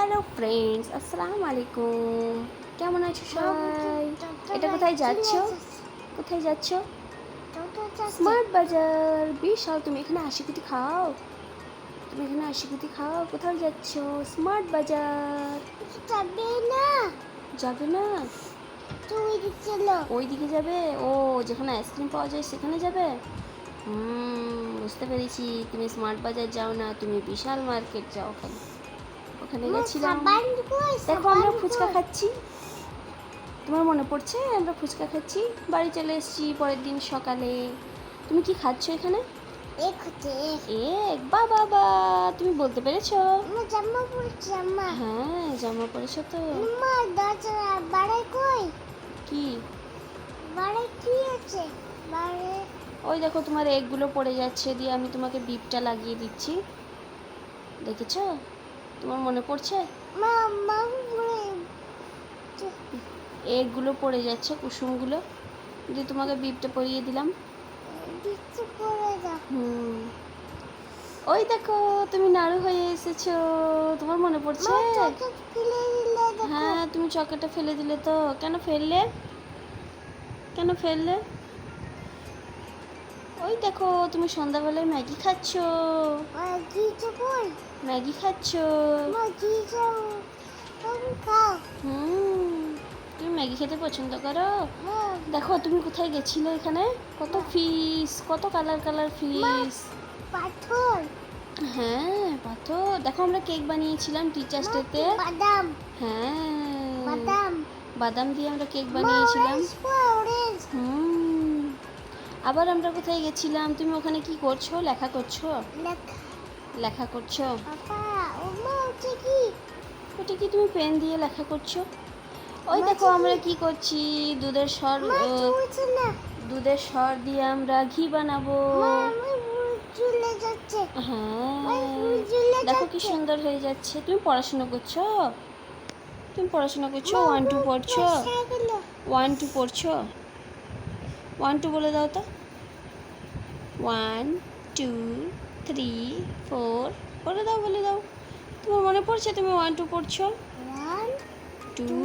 Hello friends, আসসালামু আলাইকুম। কেমন আছো সবাই? এটা কোথায় যাচ্ছ? কোথায় যাচ্ছ? স্মার্ট বাজার। বিশাল, তুমি এখানে আশিকুটি খাও? তুমি এখানে আশিকুটি খাও? কোথায় যাচ্ছ? স্মার্ট বাজার। যাবে না, যাবে না? ওই দিকে যাবে? ও, যেখানে আইসক্রিম পাওয়া যায় সেখানে যাবে? বুঝতে পেরেছি। তুমি স্মার্ট বাজার যাও না, তুমি বিশাল মার্কেট যাও। ওখানে ওখানে গেছিলাম। দেখো, আমরা ফুচকা খাচ্ছি। তোমার মনে পড়ছে আমরা ফুচকা খাচ্ছি? বাড়ি চলে এসেছি পরের দিন সকালে। তুমি কি খাচ্ছ এখানে? বাবা বা, তুমি বলতে পেরেছো? হ্যাঁ, জামা পরেছো তো। কি ওই দেখো, তোমার এগগুলো পড়ে যাচ্ছে, দিয়ে আমি তোমাকে বিপটা লাগিয়ে দিচ্ছি। দেখেছো? তোমার মনে পড়ছে? এগগুলো পড়ে যাচ্ছে, কুসুমগুলো, দিয়ে তোমাকে বিপটা পরিয়ে দিলাম। ওই দেখো, তুমি নাড়ু হয়ে এসেছো। তোমার মনে পড়ছে? হ্যাঁ, তুমি চকলেটটা ফেলে দিলে তো। কেন ফেললে? কেন ফেললে? ওই দেখো, তুমি সন্ধ্যাবেলায় ম্যাগি খাচ্ছ। ম্যাগি খাচ্ছ? তুমি ম্যাগি খেতে পছন্দ করো? দেখো, তুমি কোথায় গেছিলে? এখানে কত ফিশ, কত কালার কালার ফিশ। পাথর। হ্যাঁ, পাথর। দেখো, আমরা কেক বানিয়েছিলাম টিচার্স ডেতে। হ্যাঁ, বাদাম দিয়ে আমরা কেক বানিয়েছিলাম। আবার আমরা কোথায় গেছিলাম? তুমি ওখানে কি করছো? লেখা করছো? লেখা করছো? ওটা কি তুমি পেন দিয়ে লেখা করছো? ওই দেখো, আমরা কি করছি, দুধের সর দিয়ে আমরা ঘি বানাবো। হ্যাঁ, দেখো কি সুন্দর হয়ে যাচ্ছে। তুমি পড়াশোনা করছো? তুমি পড়াশোনা করছো? 1 2 পড়ছো? 1 2 পড়ছো? 1 2 বলে দাও তো। 1 2 3 4 বলে দাও, বলে দাও। তোমার মনে পড়ছে তুমি 1 2 পড়ছো? 1 2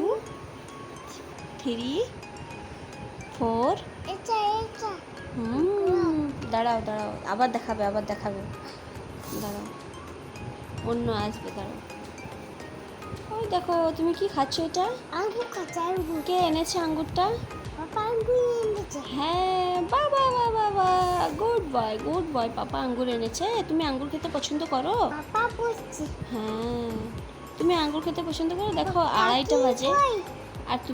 3 4। দাঁড়াও দাঁড়াও, আবার দেখাবে, দাঁড়াও, অন্য আসবে, দাঁড়াও। ওই দেখো, তুমি কি খাচ্ছ? এটা আঙ্গুর খাচ্ছে। কে এনেছে আঙ্গুরটা? পাপা আঙ্গুর এনেছে। হ্যাঁ, বাবা বাবা বা, গুড বয়, গুড বয়। পাপা আঙ্গুর এনেছে। তুমি আঙ্গুর খেতে পছন্দ করো? পাপা বলছে। হ্যাঁ, তুমি আঙ্গুর খেতে পছন্দ করো? দেখো, 2:30 বাজে আর